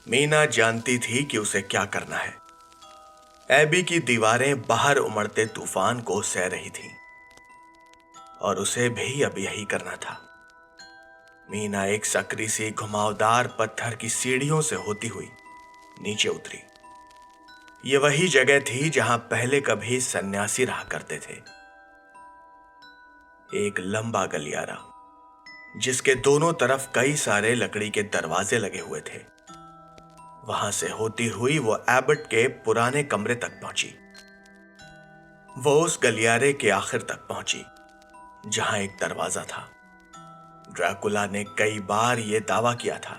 मीना जानती थी कि उसे क्या करना है। एबी की दीवारें बाहर उमड़ते तूफान को सह रही थीं और उसे भी अब यही करना था। मीना एक सकरी सी घुमावदार पत्थर की सीढ़ियों से होती हुई नीचे उतरी। ये वही जगह थी जहां पहले कभी सन्यासी रहा करते थे। एक लंबा गलियारा जिसके दोनों तरफ कई सारे लकड़ी के दरवाजे लगे हुए थे। वहां से होती हुई वो एबट के पुराने कमरे तक पहुंची। वो उस गलियारे के आखिर तक पहुंची जहां एक दरवाजा था। ड्रैकुला ने कई बार यह दावा किया था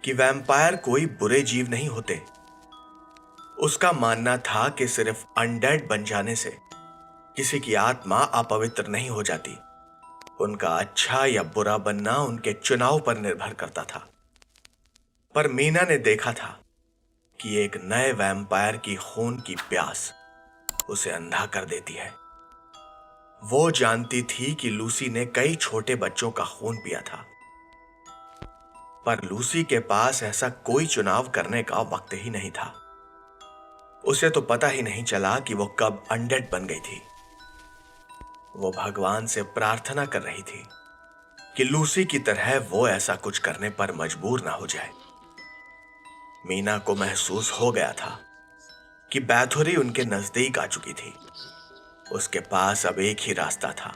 कि वैम्पायर कोई बुरे जीव नहीं होते। उसका मानना था कि सिर्फ अनडेड बन जाने से किसी की आत्मा अपवित्र नहीं हो जाती। उनका अच्छा या बुरा बनना उनके चुनाव पर निर्भर करता था। पर मीना ने देखा था कि एक नए वैम्पायर की खून की प्यास उसे अंधा कर देती है। वो जानती थी कि लूसी ने कई छोटे बच्चों का खून पिया था, पर लूसी के पास ऐसा कोई चुनाव करने का वक्त ही नहीं था। उसे तो पता ही नहीं चला कि वो कब अनडेड बन गई थी। वो भगवान से प्रार्थना कर रही थी कि लूसी की तरह वो ऐसा कुछ करने पर मजबूर ना हो जाए। मीना को महसूस हो गया था कि बैथुरी उनके नजदीक आ चुकी थी। उसके पास अब एक ही रास्ता था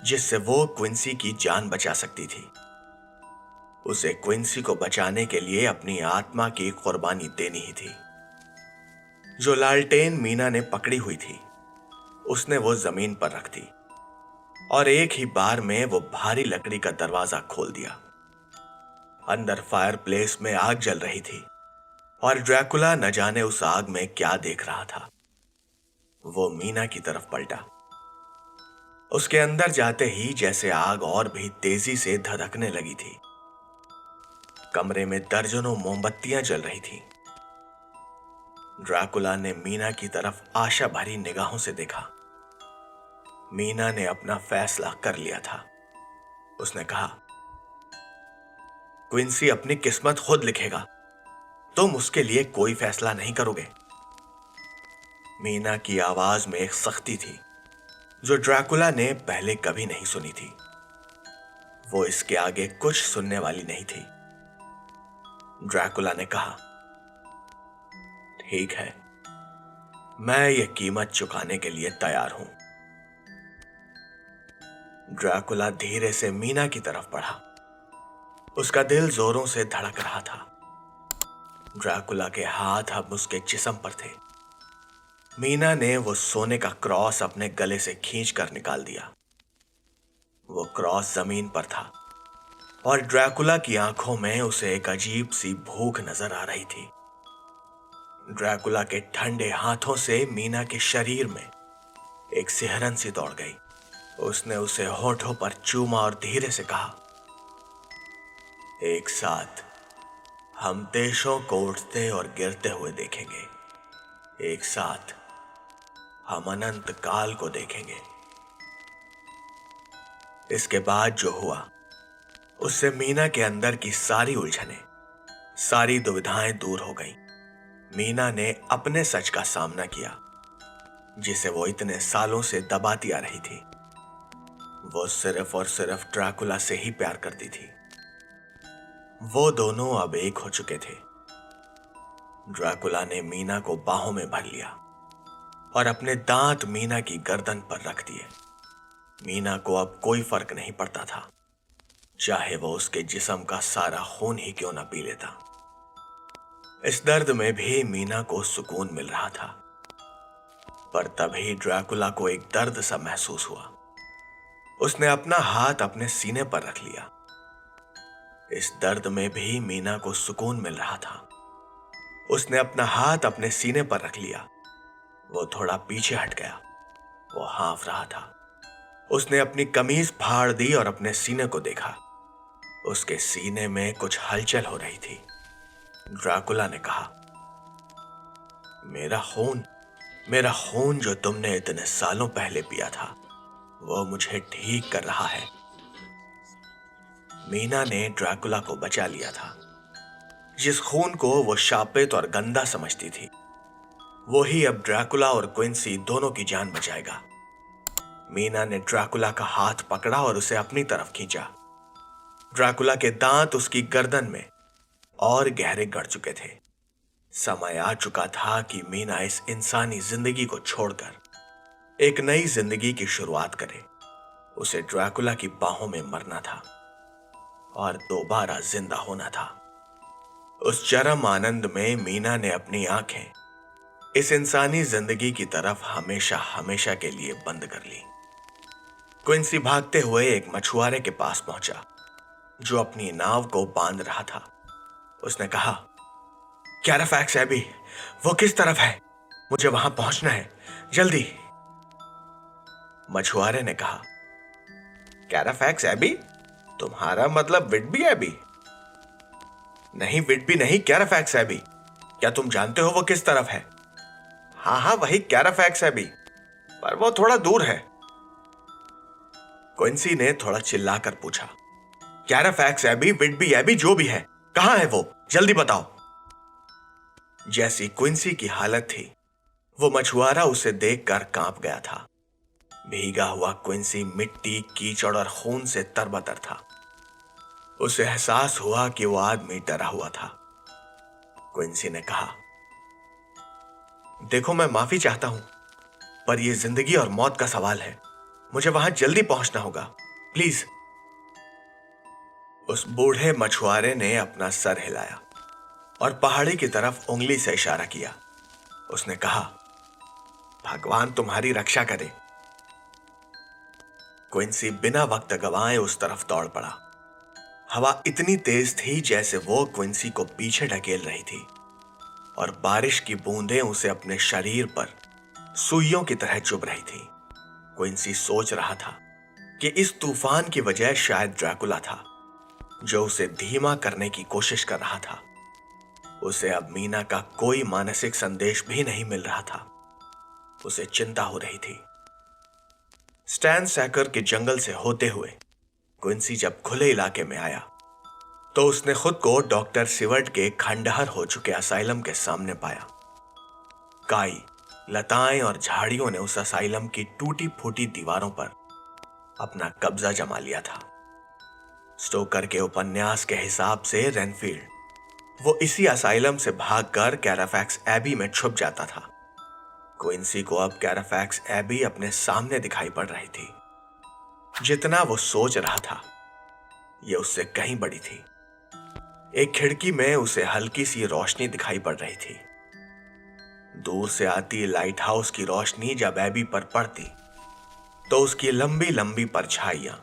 जिससे वो क्विंसी की जान बचा सकती थी। उसे क्विंसी को बचाने के लिए अपनी आत्मा की कुर्बानी देनी ही थी। जो लालटेन मीना ने पकड़ी हुई थी उसने वो जमीन पर रख दी और एक ही बार में वो भारी लकड़ी का दरवाजा खोल दिया। अंदर फायरप्लेस में आग जल रही थी और ड्रैकुला न जाने उस आग में क्या देख रहा था। वो मीना की तरफ पलटा। उसके अंदर जाते ही जैसे आग और भी तेजी से धधकने लगी थी। कमरे में दर्जनों मोमबत्तियां जल रही थीं। ड्रैकुला ने मीना की तरफ आशा भरी निगाहों से देखा। मीना ने अपना फैसला कर लिया था। उसने कहा, क्विंसी अपनी किस्मत खुद लिखेगा, तुम उसके लिए कोई फैसला नहीं करोगे। मीना की आवाज में एक सख्ती थी जो ड्रैकुला ने पहले कभी नहीं सुनी थी। वो इसके आगे कुछ सुनने वाली नहीं थी। ड्रैकुला ने कहा, ठीक है, मैं ये कीमत चुकाने के लिए तैयार हूं। ड्रैकुला धीरे से मीना की तरफ बढ़ा। उसका दिल जोरों से धड़क रहा था। ड्रैकुला के हाथ अब उसके जिस्म पर थे। मीना ने वो सोने का क्रॉस अपने गले से खींचकर निकाल दिया। वो क्रॉस जमीन पर था और ड्रैकुला की आंखों में उसे एक अजीब सी भूख नजर आ रही थी। ड्रैकुला के ठंडे हाथों से मीना के शरीर में एक सिहरन सी दौड़ गई। उसने उसे होठों पर चूमा और धीरे से कहा, एक साथ हम देशों को उठते और गिरते हुए देखेंगे। एक साथ हम अनंत काल को देखेंगे। इसके बाद जो हुआ उससे मीना के अंदर की सारी उलझनें, सारी दुविधाएं दूर हो गईं। मीना ने अपने सच का सामना किया जिसे वो इतने सालों से दबाती आ रही थी। वो सिर्फ और सिर्फ ड्रैकुला से ही प्यार करती थी। वो दोनों अब एक हो चुके थे। ड्रैकुला ने मीना को बाहों में भर लिया और अपने दांत मीना की गर्दन पर रख दिए। मीना को अब कोई फर्क नहीं पड़ता था, चाहे वो उसके जिस्म का सारा खून ही क्यों ना पी लेता। इस दर्द में भी मीना को सुकून मिल रहा था। पर तभी ड्रैकुला को एक दर्द सा महसूस हुआ। उसने अपना हाथ अपने सीने पर रख लिया। इस दर्द में भी मीना को सुकून मिल रहा था। उसने अपना हाथ अपने सीने पर रख लिया। वो थोड़ा पीछे हट गया। वो हाँफ रहा था। उसने अपनी कमीज फाड़ दी और अपने सीने को देखा। उसके सीने में कुछ हलचल हो रही थी। ड्रैकुला ने कहा, मेरा खून जो तुमने इतने सालों पहले पिया था वो मुझे ठीक कर रहा है। मीना ने ड्रैकुला को बचा लिया था। जिस खून को वो शापित और गंदा समझती थी, वो ही अब ड्रैकुला और क्विंसी दोनों की जान बचाएगा। मीना ने ड्रैकुला का हाथ पकड़ा और उसे अपनी तरफ खींचा। ड्रैकुला के दांत उसकी गर्दन में और गहरे गड़ चुके थे। समय आ चुका था कि मीना इस इंसानी जिंदगी को छोड़कर एक नई जिंदगी की शुरुआत करे। उसे ड्रैकुला की बाहों में मरना था और दोबारा जिंदा होना था। उस चरम आनंद में मीना ने अपनी आंखें इस इंसानी जिंदगी की तरफ हमेशा हमेशा के लिए बंद कर ली। क्विंसी भागते हुए एक मछुआरे के पास पहुंचा जो अपनी नाव को बांध रहा था। उसने कहा, कैराफैक्स एबी, वो किस तरफ है? मुझे वहां पहुंचना है, जल्दी। मछुआरे ने कहा, कैराफैक्स एबी? तुम्हारा मतलब विटबी एबी? नहीं, विटबी नहीं, कैराफैक्स एबी। क्या तुम जानते हो वो किस तरफ है? हाँ हाँ, वही कैराफैक्स एबी, पर वो थोड़ा दूर है। क्विंसी ने थोड़ा चिल्लाकर पूछा, कैराफैक्स एबी, विटबी एबी, जो भी है, कहां है वो? जल्दी बताओ। जैसी क्विंसी की हालत थी, वो मछुआरा उसे देखकर कांप गया था। भीगा हुआ क्विंसी मिट्टी, कीचड़ और खून से तरबतर था। उसे एहसास हुआ कि वो आदमी डरा हुआ था। क्विंसी ने कहा, देखो, मैं माफी चाहता हूं, पर यह जिंदगी और मौत का सवाल है। मुझे वहां जल्दी पहुंचना होगा, प्लीज। उस बूढ़े मछुआरे ने अपना सर हिलाया और पहाड़ी की तरफ उंगली से इशारा किया। उसने कहा, भगवान तुम्हारी रक्षा करे। क्विंसी बिना वक्त गंवाए उस तरफ दौड़ पड़ा। हवा इतनी तेज थी जैसे वो क्विंसी को पीछे ढकेल रही थी और बारिश की बूंदें उसे अपने शरीर पर सुइयों की तरह चुभ रही थी। क्विंसी सोच रहा था कि इस तूफान की वजह शायद ड्रैकुला था, जो उसे धीमा करने की कोशिश कर रहा था। उसे अब मीना का कोई मानसिक संदेश भी नहीं मिल रहा था। उसे चिंता हो रही थी। स्टैन सैकर के जंगल से होते हुए क्विंसी जब खुले इलाके में आया तो उसने खुद को डॉक्टर सिवर्ट के खंडहर हो चुके असाइलम के सामने पाया। काई, लताएं और झाड़ियों ने उस असाइलम की टूटी फूटी दीवारों पर अपना कब्जा जमा लिया था। स्टोकर के उपन्यास के हिसाब से रेनफील्ड वो इसी असाइलम से भागकर कैराफैक्स एबी में छुप जाता था। क्विंसी को अब कैराफैक्स एबी अपने सामने दिखाई पड़ रही थी। जितना वो सोच रहा था, ये उससे कहीं बड़ी थी। एक खिड़की में उसे हल्की सी रोशनी दिखाई पड़ रही थी। दूर से आती लाइट हाउस की रोशनी जब एबी पर पड़ती तो उसकी लंबी लंबी परछाइयां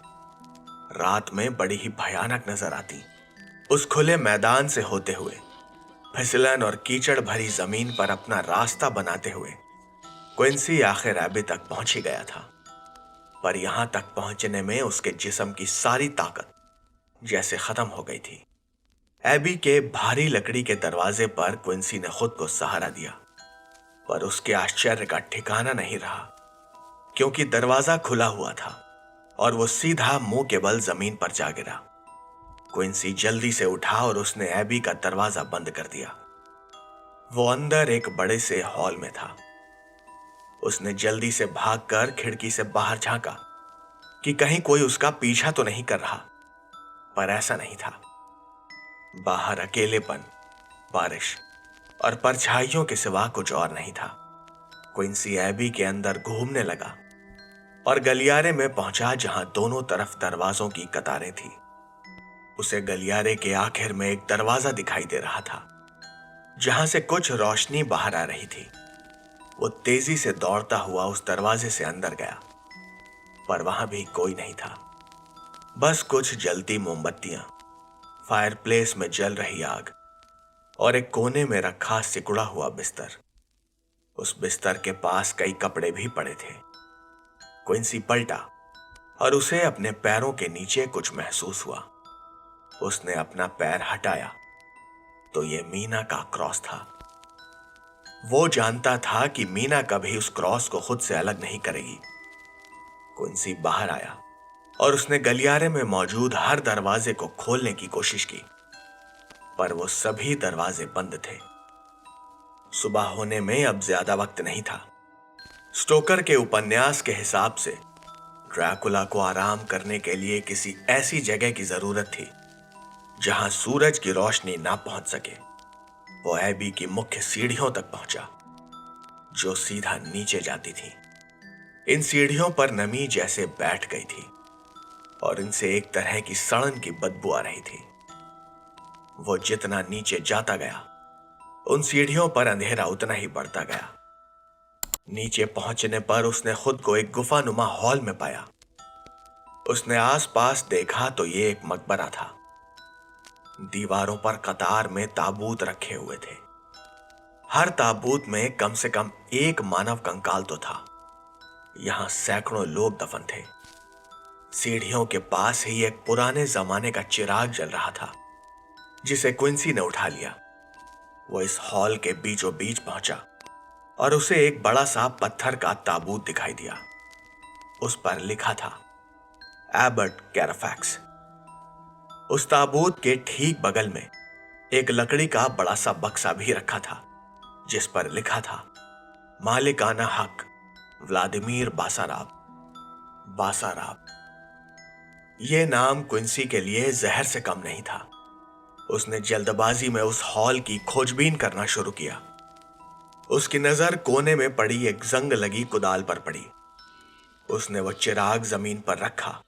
रात में बड़ी ही भयानक नजर आती। उस खुले मैदान से होते हुए फिसलन और कीचड़ भरी जमीन पर अपना रास्ता बनाते हुए क्विंसी आखिर एबी तक पहुंच ही गया था। पर यहां तक पहुंचने में उसके जिस्म की सारी ताकत जैसे खत्म हो गई थी। एबी के भारी लकड़ी के दरवाजे पर क्विंसी ने खुद को सहारा दिया, पर उसके आश्चर्य का ठिकाना नहीं रहा, क्योंकि दरवाजा खुला हुआ था और वो सीधा मुंह के बल जमीन पर जा गिरा। क्विंसी जल्दी से उठा और उसने एबी का दरवाजा बंद कर दिया। वो अंदर एक बड़े से हॉल में था। उसने जल्दी से भागकर खिड़की से बाहर झांका कि कहीं कोई उसका पीछा तो नहीं कर रहा, पर ऐसा नहीं था। बाहर अकेलेपन, बारिश और परछाइयों के सिवा कुछ और नहीं था। क्विंसी एबी के अंदर घूमने लगा और गलियारे में पहुंचा जहां दोनों तरफ दरवाजों की कतारें थी। उसे गलियारे के आखिर में एक दरवाजा दिखाई दे रहा था जहां से कुछ रोशनी बाहर आ रही थी। वो तेजी से दौड़ता हुआ उस दरवाजे से अंदर गया, पर वहां भी कोई नहीं था। बस कुछ जलती मोमबत्तियां, फायरप्लेस में जल रही आग और एक कोने में रखा सिकुड़ा हुआ बिस्तर। उस बिस्तर के पास कई कपड़े भी पड़े थे। क्विंसी पलटा और उसे अपने पैरों के नीचे कुछ महसूस हुआ। उसने अपना पैर हटाया तो यह मीना का क्रॉस था। वो जानता था कि मीना कभी उस क्रॉस को खुद से अलग नहीं करेगी। क्विंसी बाहर आया और उसने गलियारे में मौजूद हर दरवाजे को खोलने की कोशिश की, पर वो सभी दरवाजे बंद थे। सुबह होने में अब ज्यादा वक्त नहीं था। स्टोकर के उपन्यास के हिसाब से ड्रैकुला को आराम करने के लिए किसी ऐसी जगह की जरूरत थी जहां सूरज की रोशनी ना पहुंच सके। वो एबी की मुख्य सीढ़ियों तक पहुंचा, जो सीधा नीचे जाती थी। इन सीढ़ियों पर नमी जैसे बैठ गई थी और इनसे एक तरह की सड़न की बदबू आ रही थी। वो जितना नीचे जाता गया, उन सीढ़ियों पर अंधेरा उतना ही बढ़ता गया। नीचे पहुंचने पर उसने खुद को एक गुफानुमा हॉल में पाया। उसने आसपास देखा तो ये एक मकबरा था। दीवारों पर कतार में ताबूत रखे हुए थे। हर ताबूत में कम से कम एक मानव कंकाल तो था। यहां सैकड़ों लोग दफन थे। सीढ़ियों के पास ही एक पुराने जमाने का चिराग जल रहा था, जिसे क्विंसी ने उठा लिया। वो इस हॉल के बीचों बीच पहुंचा और उसे एक बड़ा सा पत्थर का ताबूत दिखाई दिया। उस पर लिखा था एबट कैराफैक्स। उस ताबूत के ठीक बगल में एक लकड़ी का बड़ा सा बक्सा भी रखा था, जिस पर लिखा था मालिकाना हक व्लादिमीर बासाराब। बासाराब, यह नाम क्विंसी के लिए जहर से कम नहीं था। उसने जल्दबाजी में उस हॉल की खोजबीन करना शुरू किया। उसकी नजर कोने में पड़ी एक जंग लगी कुदाल पर पड़ी। उसने वो चिराग जमीन पर रखा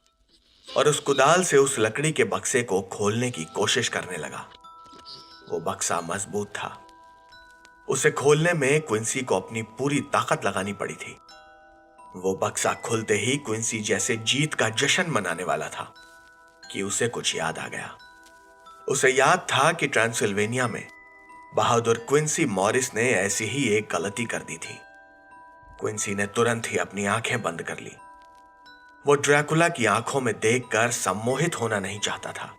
और उस कुदाल से उस लकड़ी के बक्से को खोलने की कोशिश करने लगा। वो बक्सा मजबूत था। उसे खोलने में क्विंसी को अपनी पूरी ताकत लगानी पड़ी थी। वो बक्सा खुलते ही क्विंसी जैसे जीत का जश्न मनाने वाला था कि उसे कुछ याद आ गया। उसे याद था कि ट्रांसिल्वेनिया में बहादुर क्विंसी मॉरिस ने ऐसी ही एक गलती कर दी थी। क्विंसी ने तुरंत ही अपनी आंखें बंद कर ली। वो ड्रैकुला की आंखों में देखकर सम्मोहित होना नहीं चाहता था।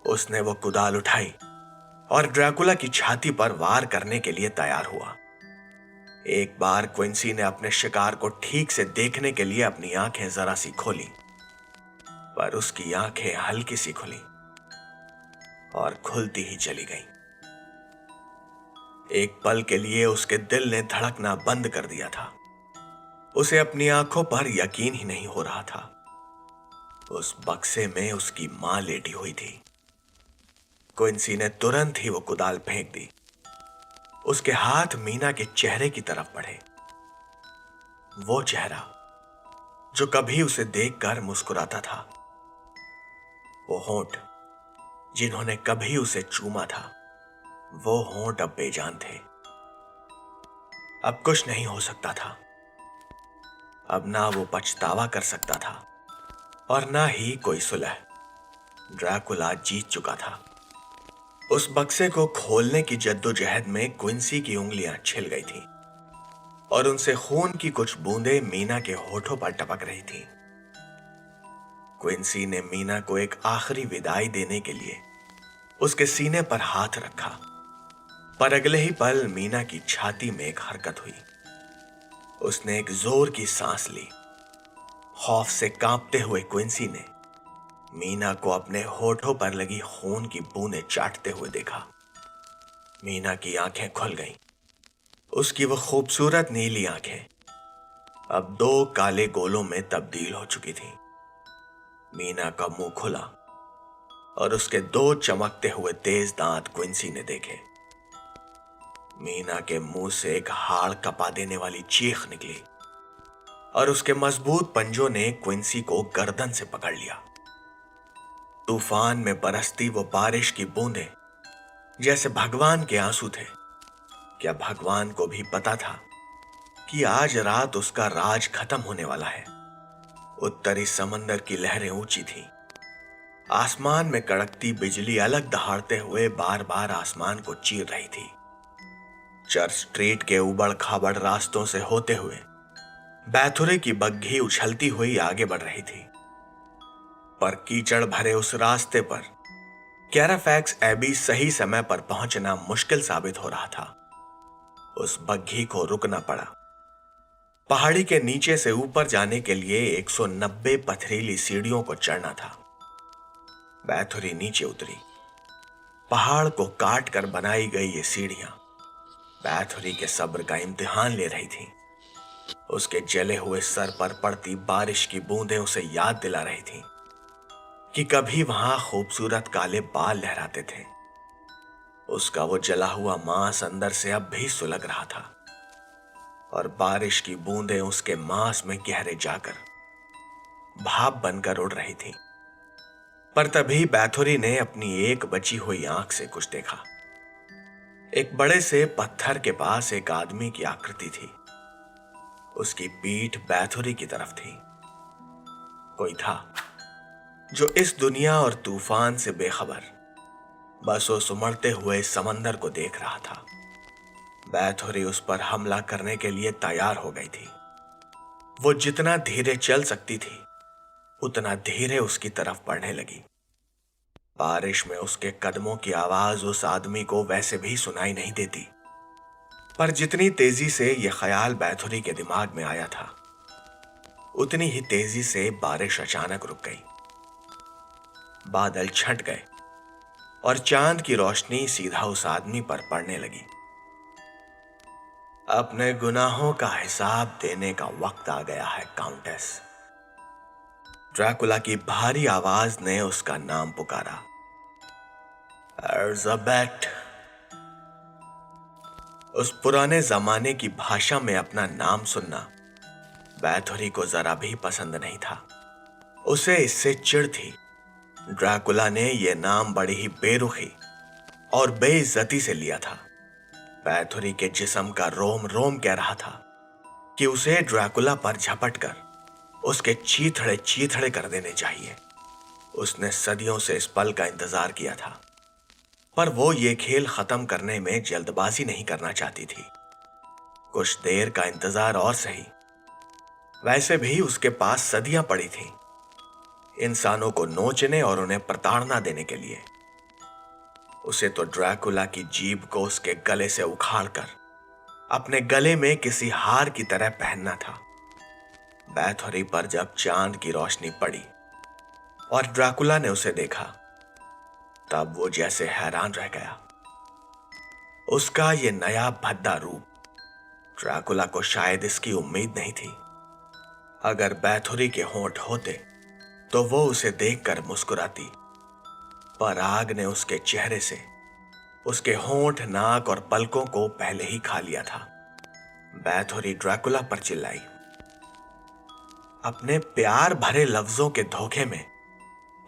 उसने वो कुदाल उठाई और ड्रैकुला की छाती पर वार करने के लिए तैयार हुआ। एक बार क्विंसी ने अपने शिकार को ठीक से देखने के लिए अपनी आंखें जरा सी खोली, पर उसकी आंखें हल्की सी खुली और खुलती ही चली गईं। एक पल के लिए उसके दिल ने धड़कना बंद कर दिया था। उसे अपनी आंखों पर यकीन ही नहीं हो रहा था। उस बक्से में उसकी मां लेटी हुई थी। क्विंसी ने तुरंत ही वो कुदाल फेंक दी। उसके हाथ मीना के चेहरे की तरफ बढ़े। वो चेहरा जो कभी उसे देखकर मुस्कुराता था, वो होंठ जिन्होंने कभी उसे चूमा था, वो होंठ अब बेजान थे। अब कुछ नहीं हो सकता था। अब ना वो पछतावा कर सकता था और ना ही कोई सुलह। ड्रैकुला जीत चुका था। उस बक्से को खोलने की जद्दोजहद में क्विंसी की उंगलियां छिल गई थी और उनसे खून की कुछ बूंदें मीना के होठों पर टपक रही थी। क्विंसी ने मीना को एक आखिरी विदाई देने के लिए उसके सीने पर हाथ रखा, पर अगले ही पल मीना की छाती में एक हरकत हुई। उसने एक जोर की सांस ली। खौफ से कांपते हुए क्विंसी ने मीना को अपने होठों पर लगी खून की बूंदें चाटते हुए देखा। मीना की आंखें खुल गईं। उसकी वो खूबसूरत नीली आंखें अब दो काले गोलों में तब्दील हो चुकी थी। मीना का मुंह खुला और उसके दो चमकते हुए तेज दांत क्विंसी ने देखे। मीना के मुंह से एक हाड़ कपा देने वाली चीख निकली और उसके मजबूत पंजों ने क्विंसी को गर्दन से पकड़ लिया। तूफान में बरसती वो बारिश की बूंदें जैसे भगवान के आंसू थे। क्या भगवान को भी पता था कि आज रात उसका राज खत्म होने वाला है? उत्तरी समंदर की लहरें ऊंची थीं। आसमान में कड़कती बिजली अलग दहाड़ते हुए बार बार आसमान को चीर रही थी। चर्च स्ट्रीट के उबड़ खाबड़ रास्तों से होते हुए बैथुरे की बग्घी उछलती हुई आगे बढ़ रही थी, पर कीचड़ भरे उस रास्ते पर कैराफैक्स एबी सही समय पर पहुंचना मुश्किल साबित हो रहा था। उस बग्घी को रुकना पड़ा। पहाड़ी के नीचे से ऊपर जाने के लिए 190 पथरीली सीढ़ियों को चढ़ना था। बैथुरी नीचे उतरी। पहाड़ को काट कर बनाई गई ये सीढ़ियां बैथुरी के सब्र का इम्तिहान ले रही थीं। उसके जले हुए सर पर पड़ती बारिश की बूंदें उसे याद दिला रही थीं कि कभी वहां खूबसूरत काले बाल लहराते थे। उसका वो जला हुआ मांस अंदर से अब भी सुलग रहा था और बारिश की बूंदें उसके मांस में गहरे जाकर भाप बनकर उड़ रही थीं। पर तभी बैथुरी ने अपनी एक बची हुई आंख से कुछ देखा। एक बड़े से पत्थर के पास एक आदमी की आकृति थी। उसकी पीठ बैथुरी की तरफ थी। कोई था जो इस दुनिया और तूफान से बेखबर बस वो सुमड़ते हुए समंदर को देख रहा था। बैथुरी उस पर हमला करने के लिए तैयार हो गई थी। वो जितना धीरे चल सकती थी उतना धीरे उसकी तरफ बढ़ने लगी। बारिश में उसके कदमों की आवाज उस आदमी को वैसे भी सुनाई नहीं देती, पर जितनी तेजी से यह ख्याल बैथुरी के दिमाग में आया था उतनी ही तेजी से बारिश अचानक रुक गई। बादल छंट गए और चांद की रोशनी सीधा उस आदमी पर पड़ने लगी। अपने गुनाहों का हिसाब देने का वक्त आ गया है काउंटेस। ड्रैकुला की भारी आवाज ने उसका नाम पुकारा, एलिजाबेथ। उस पुराने जमाने की भाषा में अपना नाम सुनना बैथुरी को जरा भी पसंद नहीं था। उसे इससे चिढ़ थी। ड्रैकुला ने यह नाम बड़ी ही बेरुखी और बेइज्जती से लिया था। बैथुरी के जिस्म का रोम रोम कह रहा था कि उसे ड्रैकुला पर झपट कर उसके चीथड़े चीथड़े कर देने चाहिए। उसने सदियों से इस पल का इंतजार किया था, पर वो ये खेल खत्म करने में जल्दबाजी नहीं करना चाहती थी। कुछ देर का इंतजार और सही। वैसे भी उसके पास सदियां पड़ी थीं, इंसानों को नोचने और उन्हें प्रताड़ना देने के लिए। उसे तो ड्रैकुला की जीभ को उसके गले से उखाड़कर अपने गले में किसी हार की तरह पहनना था। बैथुरी पर जब चांद की रोशनी पड़ी और ड्रैकुला ने उसे देखा, तब वो जैसे हैरान रह गया। उसका ये नया भद्दा रूप ड्रैकुला को शायद इसकी उम्मीद नहीं थी। अगर बैथुरी के होंठ होते तो वो उसे देखकर मुस्कुराती, पर आग ने उसके चेहरे से उसके होंठ, नाक और पलकों को पहले ही खा लिया था। बैथुरी ड्रैकुला पर चिल्लाई, अपने प्यार भरे लफ्जों के धोखे में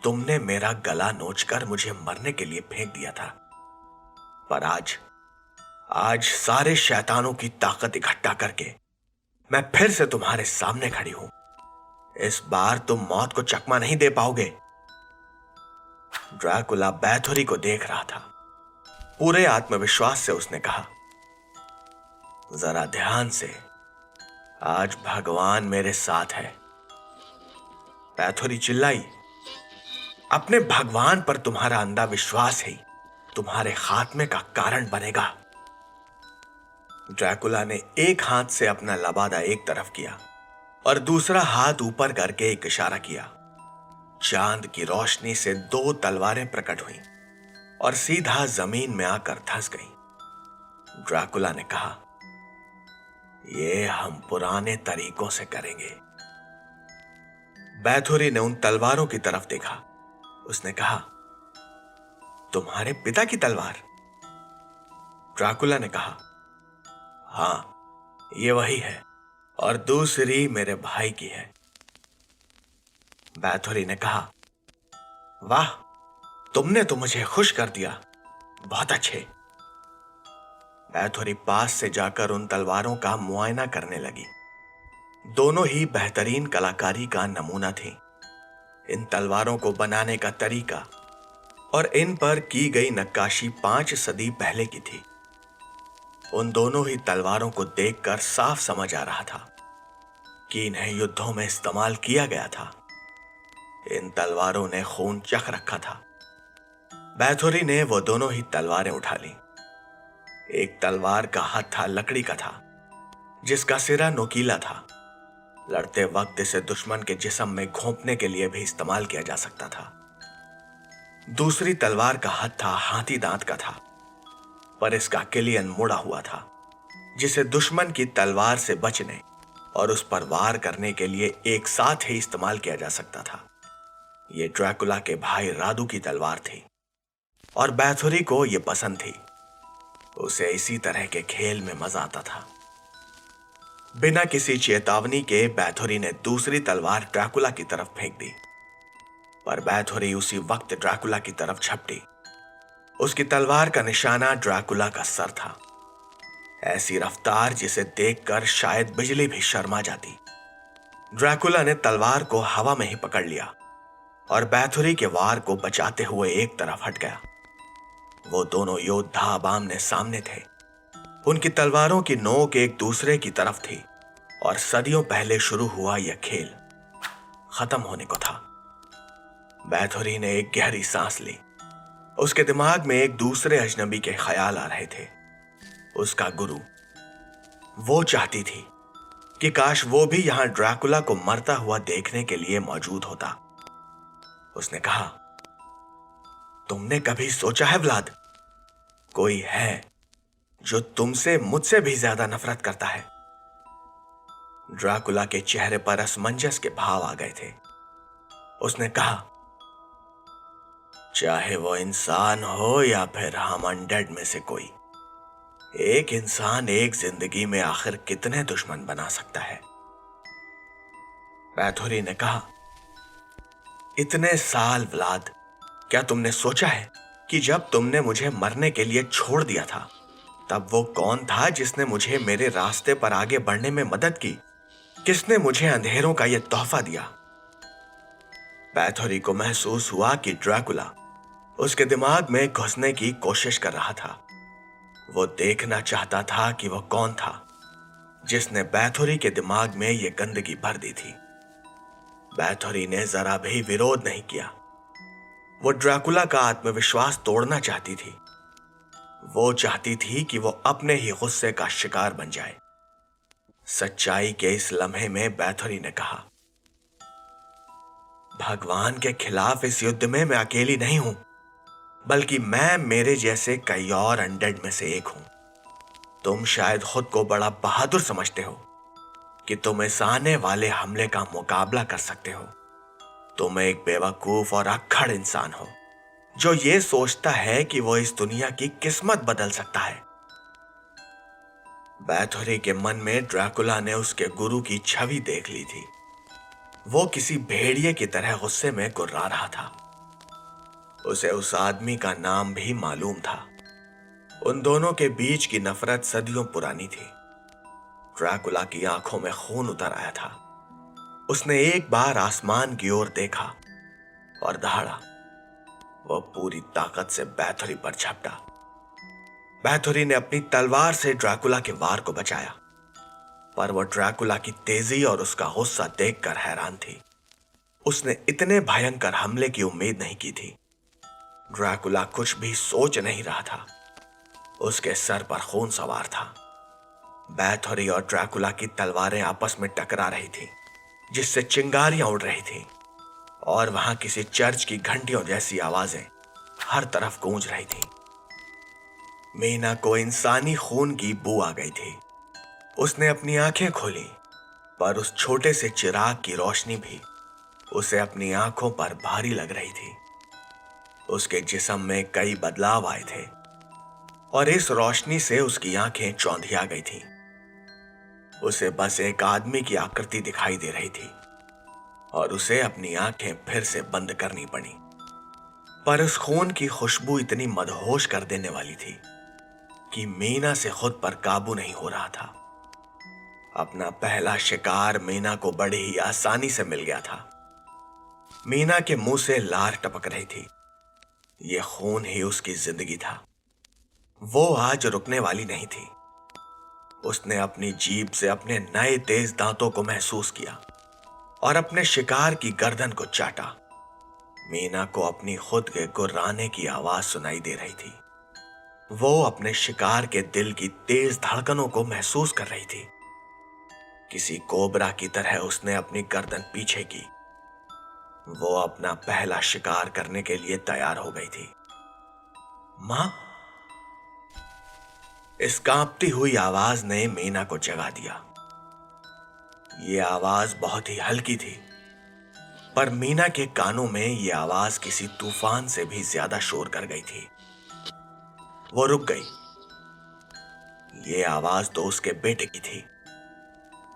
तुमने मेरा गला नोचकर मुझे मरने के लिए फेंक दिया था, पर आज सारे शैतानों की ताकत इकट्ठा करके मैं फिर से तुम्हारे सामने खड़ी हूं। इस बार तुम मौत को चकमा नहीं दे पाओगे। ड्रैकुला बैथुरी को देख रहा था। पूरे आत्मविश्वास से उसने कहा, जरा ध्यान से, आज भगवान मेरे साथ है। बैथुरी चिल्लाई, अपने भगवान पर तुम्हारा अंधा विश्वास ही तुम्हारे खात्मे का कारण बनेगा। ड्रैकुला ने एक हाथ से अपना लबादा एक तरफ किया और दूसरा हाथ ऊपर करके एक इशारा किया। चांद की रोशनी से दो तलवारें प्रकट हुईं और सीधा जमीन में आकर धंस गईं। ड्रैकुला ने कहा, ये हम पुराने तरीकों से करेंगे। बैथुरी ने उन तलवारों की तरफ देखा। उसने कहा, तुम्हारे पिता की तलवार? ड्रैकुला ने कहा, हां, ये वही है और दूसरी मेरे भाई की है। बैथुरी ने कहा, वाह, तुमने तो मुझे खुश कर दिया, बहुत अच्छे। बैथुरी पास से जाकर उन तलवारों का मुआयना करने लगी। दोनों ही बेहतरीन कलाकारी का नमूना थी। इन तलवारों को बनाने का तरीका और इन पर की गई नक्काशी 5 सदी पहले की थी। उन दोनों ही तलवारों को देखकर साफ समझ आ रहा था कि इन्हें युद्धों में इस्तेमाल किया गया था। इन तलवारों ने खून चख रखा था। बैथुरी ने वो दोनों ही तलवारें उठा ली। एक तलवार का हत्था लकड़ी का था, जिसका सिरा नोकीला था। लड़ते वक्त इसे दुश्मन के जिस्म में घोंपने के लिए भी इस्तेमाल किया जा सकता था। दूसरी तलवार का हत्था हाथी दांत का था, पर इसका किलियन मुड़ा हुआ था, जिसे दुश्मन की तलवार से बचने और उस पर वार करने के लिए एक साथ ही इस्तेमाल किया जा सकता था। यह ड्रैकुला के भाई रादू की तलवार थी और बैथोरी को यह पसंद थी। उसे इसी तरह के खेल में मजा आता था। बिना किसी चेतावनी के बैथोरी ने दूसरी तलवार ड्रैकुला की तरफ फेंक दी, पर बैथोरी उसी वक्त ड्रैकुला की तरफ झपटी। उसकी तलवार का निशाना ड्रैकुला का सर था। ऐसी रफ्तार जिसे देखकर शायद बिजली भी शर्मा जाती। ड्रैकुला ने तलवार को हवा में ही पकड़ लिया और बैथोरी के वार को बचाते हुए एक तरफ हट गया। वो दोनों योद्धा आमने सामने थे। उनकी तलवारों की नोक एक दूसरे की तरफ थी और सदियों पहले शुरू हुआ यह खेल खत्म होने को था। बैथोरी ने एक गहरी सांस ली। उसके दिमाग में एक दूसरे अजनबी के ख्याल आ रहे थे। उसका गुरु। वो चाहती थी कि काश वो भी यहां ड्रैकुला को मरता हुआ देखने के लिए मौजूद होता। उसने कहा, तुमने कभी सोचा है व्लाद, कोई है जो तुमसे मुझसे भी ज्यादा नफरत करता है? ड्रैकुला के चेहरे पर असमंजस के भाव आ गए थे। उसने कहा, चाहे वो इंसान हो या फिर हम अनडेड में से कोई, एक इंसान एक जिंदगी में आखिर कितने दुश्मन बना सकता है? बैथोरी ने कहा, इतने साल व्लाद, क्या तुमने सोचा है कि जब तुमने मुझे मरने के लिए छोड़ दिया था तब वो कौन था जिसने मुझे मेरे रास्ते पर आगे बढ़ने में मदद की? किसने मुझे अंधेरों का यह तोहफा दिया? बैथोरी को महसूस हुआ कि ड्रैकुला उसके दिमाग में घुसने की कोशिश कर रहा था। वो देखना चाहता था कि वो कौन था जिसने बैथोरी के दिमाग में यह गंदगी भर दी थी। बैथोरी ने जरा भी विरोध नहीं किया। वो ड्रैकुला का आत्मविश्वास तोड़ना चाहती थी। वो चाहती थी कि वो अपने ही गुस्से का शिकार बन जाए। सच्चाई के इस लम्हे में बैथोरी ने कहा, भगवान के खिलाफ इस युद्ध में मैं अकेली नहीं हूं, बल्कि मैं मेरे जैसे कई और अनडेड में से एक हूं। तुम शायद खुद को बड़ा बहादुर समझते हो कि तुम इस आने वाले हमले का मुकाबला कर सकते हो। तुम एक बेवकूफ और अक्खड़ इंसान हो जो ये सोचता है कि वो इस दुनिया की किस्मत बदल सकता है। बैथोरी के मन में ड्रैकुला ने उसके गुरु की छवि देख ली थी। वो किसी भेड़िए की तरह गुस्से में गुर्रा रहा था। उसे उस आदमी का नाम भी मालूम था। उन दोनों के बीच की नफरत सदियों पुरानी थी। ड्रैकुला की आंखों में खून उतर आया था। उसने एक बार आसमान की ओर देखा और दहाड़ा। वो पूरी ताकत से बैथोरी पर झपटा। बैथोरी ने अपनी तलवार से ड्रैकुला के वार को बचाया, पर वो ड्रैकुला की तेजी और उसका गुस्सा देखकर हैरान थी। उसने इतने भयंकर हमले की उम्मीद नहीं की थी। ड्रैकुला कुछ भी सोच नहीं रहा था। उसके सर पर खून सवार था। बैथोरी और ड्रैकुला की तलवारें आपस में टकरा रही थी, जिससे चिंगारियां उड़ रही थी और वहां किसी चर्च की घंटियों जैसी आवाजें हर तरफ गूंज रही थी। मीना को इंसानी खून की बू आ गई थी। उसने अपनी आंखें खोली, पर उस छोटे से चिराग की रोशनी भी उसे अपनी आंखों पर भारी लग रही थी। उसके जिस्म में कई बदलाव आए थे और इस रोशनी से उसकी आंखें चौंधिया गई थीं। उसे बस एक आदमी की आकृति दिखाई दे रही थी और उसे अपनी आंखें फिर से बंद करनी पड़ी। पर उस खून की खुशबू इतनी मदहोश कर देने वाली थी कि मीना से खुद पर काबू नहीं हो रहा था। अपना पहला शिकार मीना को बड़ी ही आसानी से मिल गया था। मीना के मुंह से लार टपक रही थी। यह खून ही उसकी जिंदगी था। वो आज रुकने वाली नहीं थी। उसने अपनी जीभ से अपने नए तेज दांतों को महसूस किया और अपने शिकार की गर्दन को चाटा। मीना को अपनी खुद के गुर्राने की आवाज सुनाई दे रही थी। वो अपने शिकार के दिल की तेज धड़कनों को महसूस कर रही थी। किसी कोबरा की तरह उसने अपनी गर्दन पीछे की। वो अपना पहला शिकार करने के लिए तैयार हो गई थी। मां, इस कांपती हुई आवाज ने मीना को जगा दिया। ये आवाज बहुत ही हल्की थी, पर मीना के कानों में ये आवाज किसी तूफान से भी ज्यादा शोर कर गई थी। वो रुक गई। ये आवाज तो उसके बेटे की थी।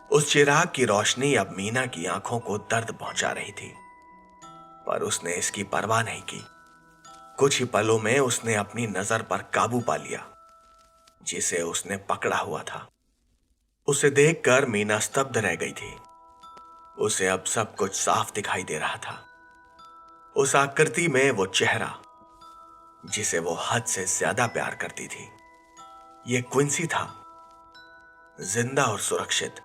उस चिराग की रोशनी अब मीना की आंखों को दर्द पहुंचा रही थी, पर उसने इसकी परवाह नहीं की। कुछ ही पलों में उसने अपनी नजर पर काबू पा लिया, जिसे उसने पकड़ा हुआ था। उसे देखकर मीना स्तब्ध रह गई थी। उसे अब सब कुछ साफ दिखाई दे रहा था। उस आकृति में वो चेहरा जिसे वो हद से ज्यादा प्यार करती थी, ये क्विंसी था, जिंदा और सुरक्षित।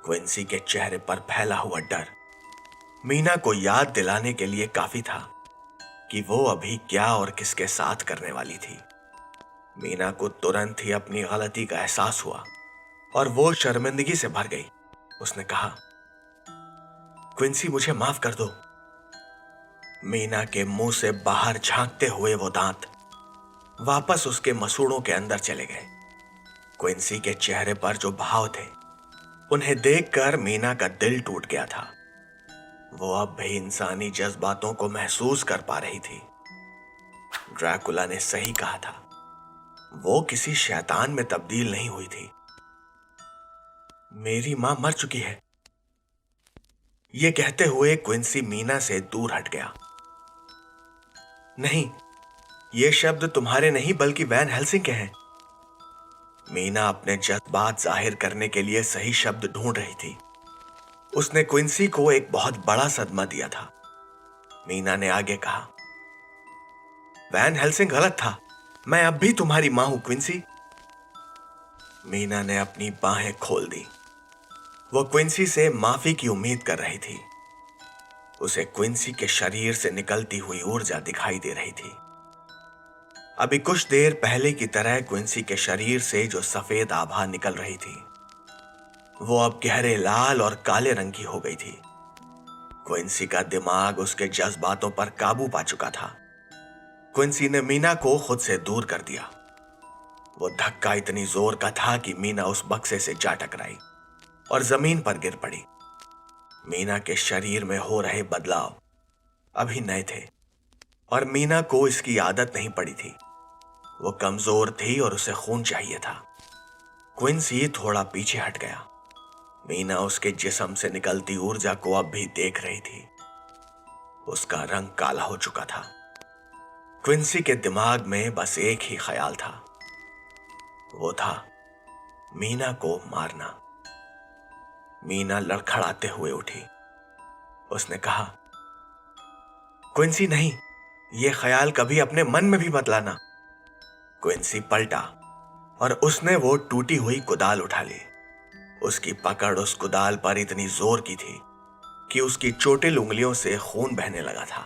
क्विंसी के चेहरे पर फैला हुआ डर मीना को याद दिलाने के लिए काफी था कि वो अभी क्या और किसके साथ करने वाली थी। मीना को तुरंत ही अपनी गलती का एहसास हुआ और वो शर्मिंदगी से भर गई। उसने कहा, क्विंसी, मुझे माफ कर दो। मीना के मुंह से बाहर झांकते हुए वो दांत वापस उसके मसूड़ों के अंदर चले गए। क्विंसी के चेहरे पर जो भाव थे, उन्हें देखकर मीना का दिल टूट गया था। वो अब भी इंसानी जज्बातों को महसूस कर पा रही थी। ड्रैकुला ने सही कहा था, वो किसी शैतान में तब्दील नहीं हुई थी। मेरी मां मर चुकी है। ये कहते हुए क्विंसी मीना से दूर हट गया। नहीं, ये शब्द तुम्हारे नहीं बल्कि वैन हेल्सिंग के हैं। मीना अपने जज्बात जाहिर करने के लिए सही शब्द ढूंढ रही थी। उसने क्विंसी को एक बहुत बड़ा सदमा दिया था। मीना ने आगे कहा, वैन हेल्सिंग गलत था। मैं अब भी तुम्हारी मां हूं क्विंसी। मीना ने अपनी बाहें खोल दी। वो क्विंसी से माफी की उम्मीद कर रही थी। उसे क्विंसी के शरीर से निकलती हुई ऊर्जा दिखाई दे रही थी। अभी कुछ देर पहले की तरह क्विंसी के शरीर से जो सफेद आभा निकल रही थी, वो अब गहरे लाल और काले रंग की हो गई थी। क्विंसी का दिमाग उसके जज्बातों पर काबू पा चुका था। क्विंसी ने मीना को खुद से दूर कर दिया। वो धक्का इतनी जोर का था कि मीना उस बक्से से जा टकराई और जमीन पर गिर पड़ी। मीना के शरीर में हो रहे बदलाव अभी नए थे और मीना को इसकी आदत नहीं पड़ी थी। वो कमजोर थी और उसे खून चाहिए था। क्विंसी थोड़ा पीछे हट गया। मीना उसके जिस्म से निकलती ऊर्जा को अब भी देख रही थी। उसका रंग काला हो चुका था। क्विंसी के दिमाग में बस एक ही ख्याल था, वो था मीना को मारना। मीना लड़खड़ाते हुए उठी। उसने कहा, क्विंसी, नहीं, यह ख्याल कभी अपने मन में भी मत लाना। क्विंसी पलटा और उसने वो टूटी हुई कुदाल उठा ली। उसकी पकड़ उस कुदाल पर इतनी जोर की थी कि उसकी चोटिल उंगलियों से खून बहने लगा था।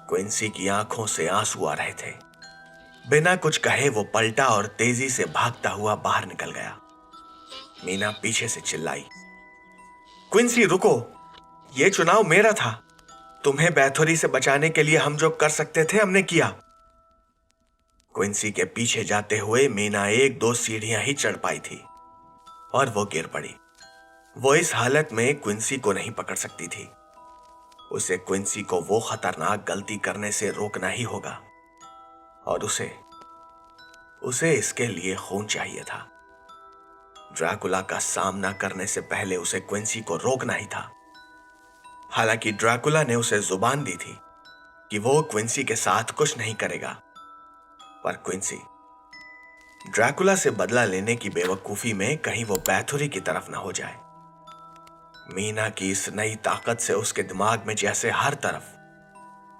क्विंसी की आंखों से आंसू आ रहे थे। बिना कुछ कहे वो पलटा और तेजी से भागता हुआ बाहर निकल गया। मीना पीछे से चिल्लाई, क्विंसी, रुको, ये चुनाव मेरा था। तुम्हें बैथोरी से बचाने के लिए हम जो कर सकते थे हमने किया। क्विंसी के पीछे जाते हुए मीना एक दो सीढ़ियां ही चढ़ पाई थी और वो गिर पड़ी। वो इस हालत में क्विंसी को नहीं पकड़ सकती थी। उसे क्विंसी को वो खतरनाक गलती करने से रोकना ही होगा और उसे इसके लिए खून चाहिए था। ड्रैकुला का सामना करने से पहले उसे क्विंसी को रोकना ही था। हालांकि ड्रैकुला ने उसे जुबान दी थी कि वो क्विंसी के साथ कुछ नहीं करेगा, पर क्विंसी ड्रैकुला से बदला लेने की बेवकूफी में कहीं वो बैथुरी की तरफ ना हो जाए। मीना की इस नई ताकत से उसके दिमाग में जैसे हर तरफ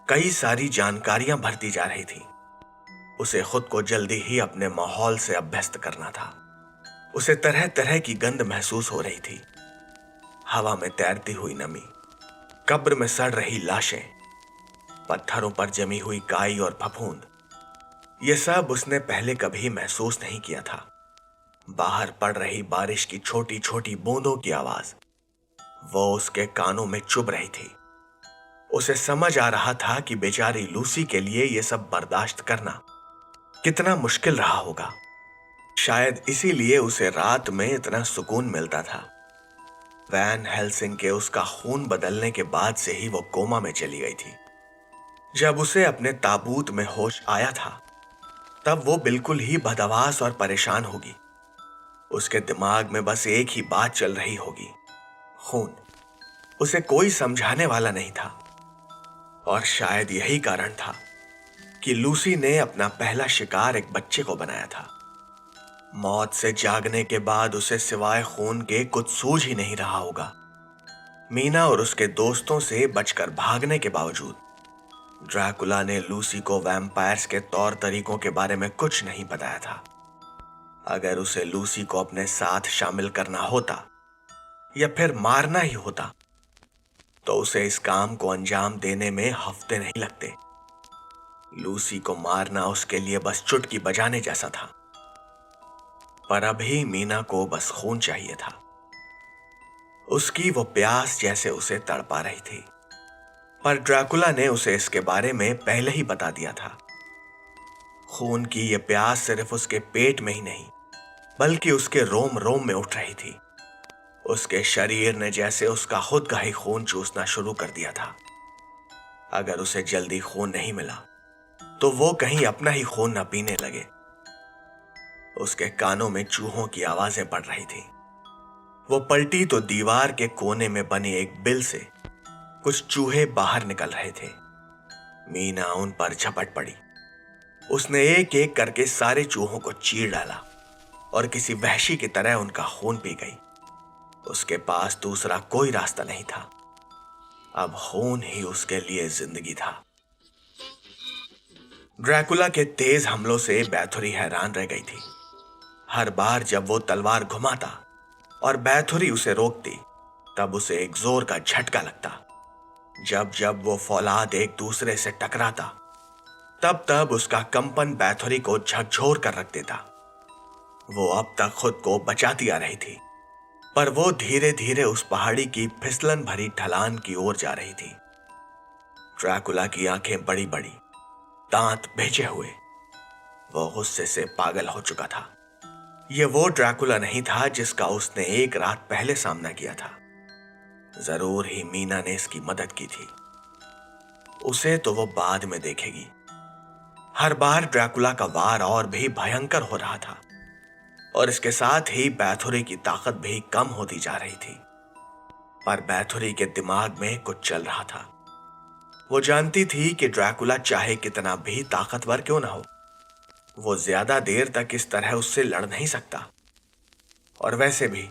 कई सारी जानकारियां भरती जा रही थी। उसे खुद को जल्दी ही अपने माहौल से अभ्यस्त करना था। उसे तरह तरह की गंध महसूस हो रही थी। हवा में तैरती हुई नमी, कब्र में सड़ रही लाशें, पत्थरों पर जमी हुई काई और फफूंद, ये सब उसने पहले कभी महसूस नहीं किया था। बाहर पड़ रही बारिश की छोटी छोटी बूंदों की आवाज वो उसके कानों में चुभ रही थी। उसे समझ आ रहा था कि बेचारी लूसी के लिए यह सब बर्दाश्त करना कितना मुश्किल रहा होगा। शायद इसीलिए उसे रात में इतना सुकून मिलता था। वैन हेल्सिंग के उसका खून बदलने के बाद से ही वो कोमा में चली गई थी। जब उसे अपने ताबूत में होश आया था, तब वो बिल्कुल ही बदहवास और परेशान होगी। उसके दिमाग में बस एक ही बात चल रही होगी, खून। उसे कोई समझाने वाला नहीं था। और शायद यही कारण था कि लूसी ने अपना पहला शिकार एक बच्चे को बनाया था। मौत से जागने के बाद उसे सिवाय खून के कुछ सूझ ही नहीं रहा होगा। मीना और उसके दोस्तों से बचकर भागने के बावजूद ड्रैकुला ने लूसी को वैम्पायर्स के तौर तरीकों के बारे में कुछ नहीं बताया था। अगर उसे लूसी को अपने साथ शामिल करना होता या फिर मारना ही होता, तो उसे इस काम को अंजाम देने में हफ्ते नहीं लगते। लूसी को मारना उसके लिए बस चुटकी बजाने जैसा था। पर अभी मीना को बस खून चाहिए था। उसकी वो प्यास जैसे उसे तड़पा रही थी। पर ड्रैकुला ने उसे इसके बारे में पहले ही बता दिया था। खून की यह प्यास सिर्फ उसके पेट में ही नहीं, बल्कि उसके रोम रोम में उठ रही थी। उसके शरीर ने जैसे उसका खुद का ही खून चूसना शुरू कर दिया था। अगर उसे जल्दी खून नहीं मिला, तो वो कहीं अपना ही खून न पीने लगे। उसके कानों में चूहों की आवाजें पड़ रही थी। वो पलटी तो दीवार के कोने में बने एक बिल से कुछ चूहे बाहर निकल रहे थे। मीना उन पर झपट पड़ी। उसने एक एक करके सारे चूहों को चीर डाला और किसी वहशी की तरह उनका खून पी गई। उसके पास दूसरा कोई रास्ता नहीं था। अब खून ही उसके लिए जिंदगी था। ड्रैकुला के तेज हमलों से बैथुरी हैरान रह गई थी। हर बार जब वो तलवार घुमाता और बैथुरी उसे रोकती, तब उसे एक जोर का झटका लगता। जब जब वो फौलाद एक दूसरे से टकराता, तब तब उसका कंपन बैथुरी को झकझोर कर रख देता। वो अब तक खुद को बचाती आ रही थी, पर वो धीरे धीरे उस पहाड़ी की फिसलन भरी ढलान की ओर जा रही थी। ड्रैकुला की आंखें बड़ी बड़ी, दांत भेजे हुए, वो गुस्से से पागल हो चुका था। ये वो ड्रैकुला नहीं था जिसका उसने एक रात पहले सामना किया था। जरूर ही मीना ने इसकी मदद की थी। उसे तो वो बाद में देखेगी। हर बार ड्रैकुला का वार और भी भयंकर हो रहा था, और इसके साथ ही बैथुरी की ताकत भी कम होती जा रही थी। पर बैथुरी के दिमाग में कुछ चल रहा था। वो जानती थी कि ड्रैकुला चाहे कितना भी ताकतवर क्यों ना हो, वो ज्यादा देर तक इस तरह उससे लड़ नहीं सकता। और वैसे भी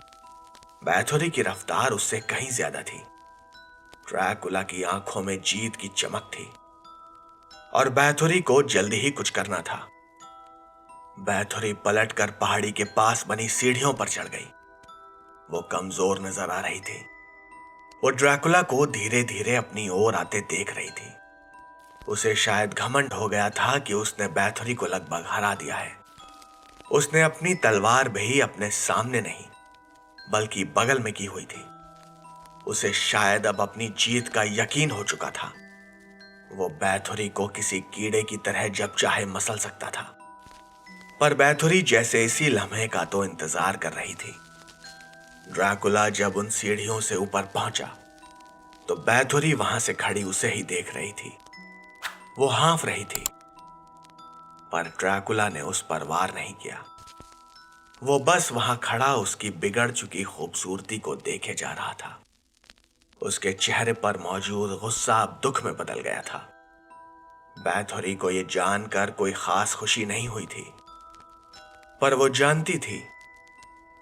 बैथुरी की रफ्तार उससे कहीं ज्यादा थी। ड्रैकुला की आंखों में जीत की चमक थी, और बैथुरी को जल्दी ही कुछ करना था। बैथुरी पलटकर पहाड़ी के पास बनी सीढ़ियों पर चढ़ गई। वो कमजोर नजर आ रही थी। वो ड्रैकुला को धीरे धीरे अपनी ओर आते देख रही थी। उसे शायद घमंड हो गया था कि उसने बैथुरी को लगभग हरा दिया है। उसने अपनी तलवार भी अपने सामने नहीं, बल्कि बगल में की हुई थी। उसे शायद अब अपनी जीत का यकीन हो चुका था। वो बैथुरी को किसी कीड़े की तरह जब चाहे मसल सकता था। पर बैथुरी जैसे इसी लम्हे का तो इंतजार कर रही थी। ड्रैकुला जब उन सीढ़ियों से ऊपर पहुंचा, तो बैथुरी वहां से खड़ी उसे ही देख रही थी। वो हाँफ रही थी, पर ड्रैकुला ने उस पर वार नहीं किया। वो बस वहां खड़ा उसकी बिगड़ चुकी खूबसूरती को देखे जा रहा था। उसके चेहरे पर मौजूद गुस्सा अब दुख में बदल गया था। बैथुरी को यह जानकर कोई खास खुशी नहीं हुई थी, पर वो जानती थी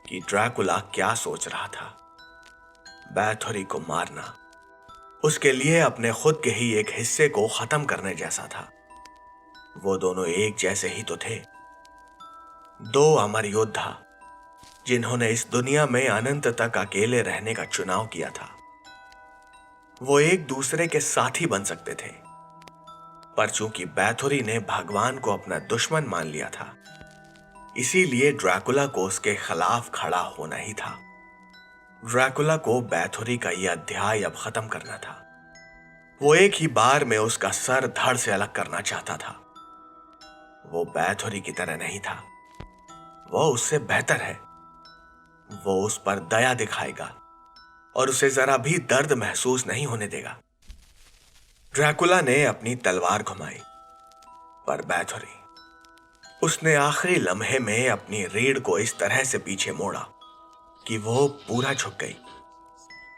कि ड्रैकुला क्या सोच रहा था। बैथुरी को मारना उसके लिए अपने खुद के ही एक हिस्से को खत्म करने जैसा था। वो दोनों एक जैसे ही तो थे, दो अमर योद्धा जिन्होंने इस दुनिया में अनंत तक अकेले रहने का चुनाव किया था। वो एक दूसरे के साथी बन सकते थे, पर चूंकि बैथुरी ने भगवान को अपना दुश्मन मान लिया था, इसीलिए ड्रैकुला को उसके खिलाफ खड़ा होना ही था। ड्रैकुला को बैथुरी का यह अध्याय अब खत्म करना था। वो एक ही बार में उसका सर धड़ से अलग करना चाहता था। वो बैथोरी की तरह नहीं था, वो उससे बेहतर है। वो उस पर दया दिखाएगा और उसे जरा भी दर्द महसूस नहीं होने देगा। ड्रैकुला ने अपनी तलवार घुमाई, पर बैथोरी, उसने आखिरी लम्हे में अपनी रीढ़ को इस तरह से पीछे मोड़ा कि वो पूरा झुक गई।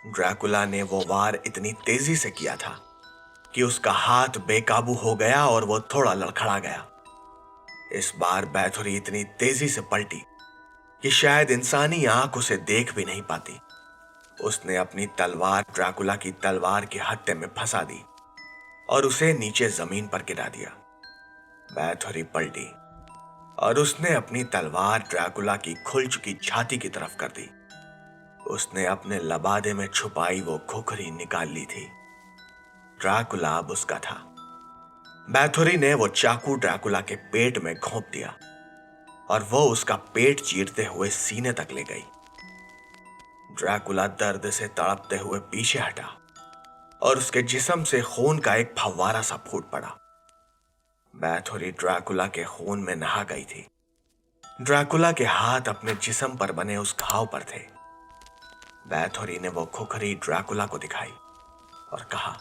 ड्रैकुला ने वो वार इतनी तेजी से किया था कि उसका हाथ बेकाबू हो गया और वो थोड़ा लड़खड़ा गया। इस बार बैथोरी इतनी तेजी से पलटी कि शायद इंसानी आंख उसे देख भी नहीं पाती। उसने अपनी तलवार ड्रैकुला की तलवार के हत्थे में फंसा दी और उसे नीचे जमीन पर गिरा दिया। बैथोरी पलटी और उसने अपनी तलवार ड्रैकुला की खुल चुकी छाती की तरफ कर दी। उसने अपने लबादे में छुपाई वो खुखरी निकाल ली थी। ड्रैकुला अब उसका था। बैथोरी ने वो चाकू ड्रैकुला के पेट में घोंप दिया और वो उसका पेट चीरते हुए सीने तक ले गई। ड्रैकुला दर्द से तड़पते हुए पीछे हटा और उसके जिस्म से खून का एक फव्वारा सा फूट पड़ा। बैथोरी ड्रैकुला के खून में नहा गई थी। ड्रैकुला के हाथ अपने जिस्म पर बने उस घाव पर थे। बैथोरी ने वो खुखरी ड्रैकुला को दिखाई और कहा,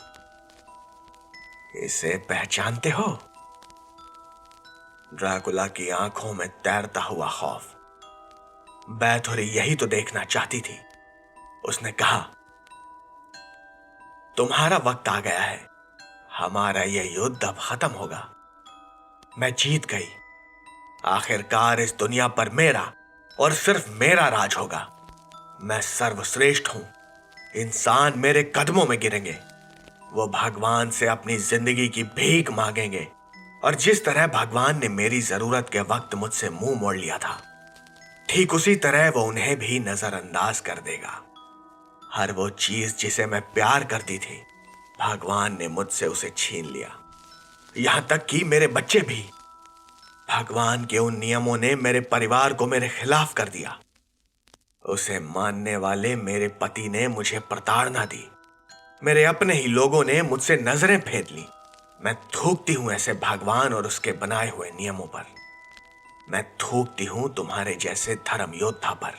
इसे पहचानते हो? ड्रैकुला की आंखों में तैरता हुआ खौफ। बैथोरी यही तो देखना चाहती थी। उसने कहा, तुम्हारा वक्त आ गया है। हमारा यह युद्ध अब खत्म होगा। मैं जीत गई। आखिरकार इस दुनिया पर मेरा और सिर्फ मेरा राज होगा। मैं सर्वश्रेष्ठ हूं। इंसान मेरे कदमों में गिरेंगे। वो भगवान से अपनी जिंदगी की भीख मांगेंगे और जिस तरह भगवान ने मेरी जरूरत के वक्त मुझसे मुंह मोड़ लिया था, ठीक उसी तरह वो उन्हें भी नजरअंदाज कर देगा। हर वो चीज जिसे मैं प्यार करती थी, भगवान ने मुझसे उसे छीन लिया। यहां तक कि मेरे बच्चे भी। भगवान के उन नियमों ने मेरे परिवार को मेरे खिलाफ कर दिया। उसे मानने वाले मेरे पति ने मुझे प्रताड़ना दी। मेरे अपने ही लोगों ने मुझसे नजरें फेर ली। मैं थूकती हूं ऐसे भगवान और उसके बनाए हुए नियमों पर। मैं थूकती हूं तुम्हारे जैसे धर्म योद्धा पर।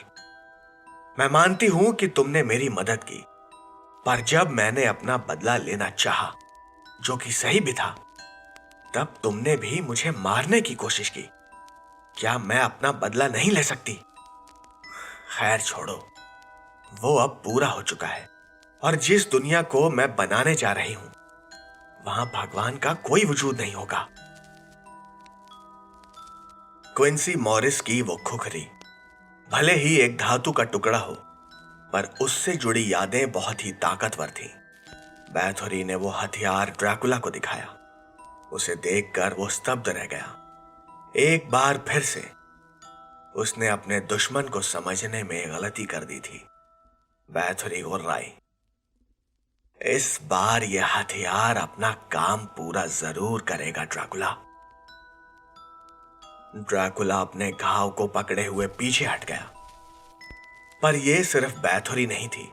मैं मानती हूं कि तुमने मेरी मदद की, पर जब मैंने अपना बदला लेना चाहा, जो कि सही भी था, तब तुमने भी मुझे मारने की कोशिश की। क्या मैं अपना बदला नहीं ले सकती? खैर छोड़ो, वो अब पूरा हो चुका है और जिस दुनिया को मैं बनाने जा रही हूं, वहां भगवान का कोई वजूद नहीं होगा। क्विंसी मॉरिस की वो खुखरी भले ही एक धातु का टुकड़ा हो, पर उससे जुड़ी यादें बहुत ही ताकतवर थीं। बैथोरी ने वो हथियार ड्रैकुला को दिखाया। उसे देखकर वो स्तब्ध रह गया। एक बार फिर से उसने अपने दुश्मन को समझने में गलती कर दी थी। बैथोरी गुर्राई, इस बार यह हथियार अपना काम पूरा जरूर करेगा ड्रैकुला। ड्रैकुला अपने घाव को पकड़े हुए पीछे हट गया, पर यह सिर्फ बैथोरी नहीं थी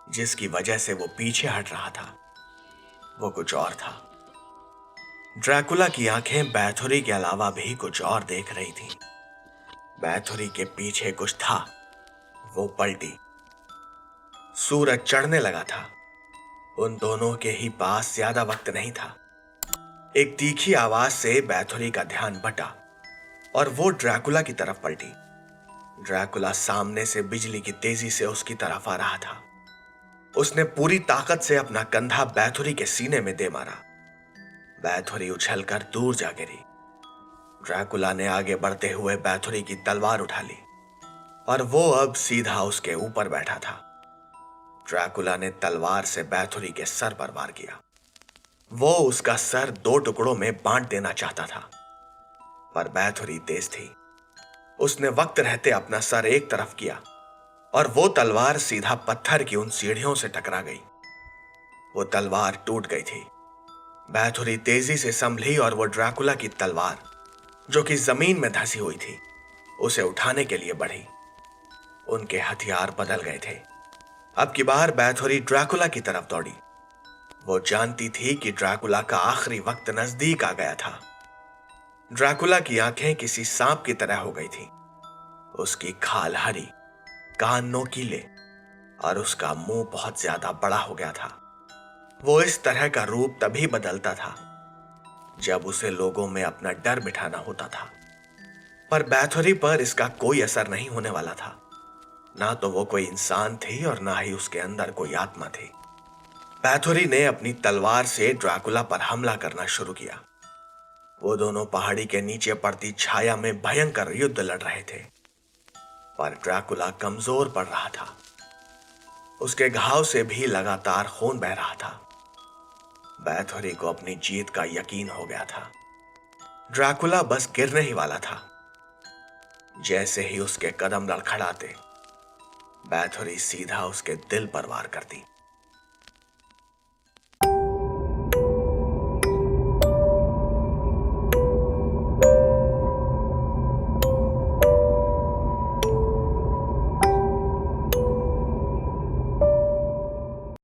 जिसकी वजह से वो पीछे हट रहा था। वो कुछ और था। ड्रैकुला की आंखें बैथोरी के अलावा भी कुछ और देख रही थीं। बैथोरी के पीछे कुछ था। वो पलटी। सूरज चढ़ने लगा था। उन दोनों के ही पास ज्यादा वक्त नहीं था। एक तीखी आवाज से बैथोरी का ध्यान बटा और वो ड्रैकुला की तरफ पलटी। ड्रैकुला सामने से बिजली की तेजी से उसकी तरफ आ रहा था। उसने पूरी ताकत से अपना कंधा बैथोरी के सीने में दे मारा। बैथोरी उछलकर दूर जा गिरी। ड्रैकुला ने आगे बढ़ते हुए बैथोरी की तलवार उठा ली और वो अब सीधा उसके ऊपर बैठा था। ड्रैकुला ने तलवार से बैथोरी के सर पर वार किया। वो उसका सर दो टुकड़ों में बांट देना चाहता था, पर बैथोरी तेज थी। उसने वक्त रहते अपना सर एक तरफ किया और वो तलवार सीधा पत्थर की उन सीढ़ियों से टकरा गई। वो तलवार टूट गई थी। बैथोरी तेजी से संभली और वो ड्रैकुला की तलवार, जो कि जमीन में धंसी हुई थी, उसे उठाने के लिए बढ़ी। उनके हथियार बदल गए थे। अब की बार बैथोरी ड्रैकुला की तरफ दौड़ी। वो जानती थी कि ड्रैकुला का आखिरी वक्त नजदीक आ गया था। ड्रैकुला की आंखें किसी सांप की तरह हो गई थी। उसकी खाल हरी, कान नोकीले और उसका मुंह बहुत ज्यादा बड़ा हो गया था। वो इस तरह का रूप तभी बदलता था जब उसे लोगों में अपना डर बिठाना होता था। पर बैथोरी पर इसका कोई असर नहीं होने वाला था। ना तो वो कोई इंसान थी और ना ही उसके अंदर कोई आत्मा थी। बैथोरी ने अपनी तलवार से ड्रैकुला पर हमला करना शुरू किया। वो दोनों पहाड़ी के नीचे पड़ती छाया में भयंकर युद्ध लड़ रहे थे, पर ड्रैकुला कमजोर पड़ रहा था। उसके घाव से भी लगातार खून बह रहा था। बैथोरी को अपनी जीत का यकीन हो गया था। ड्रैकुला बस गिरने ही वाला था। जैसे ही उसके कदम लड़खड़ाते, बैथोरी सीधा उसके दिल पर वार करती।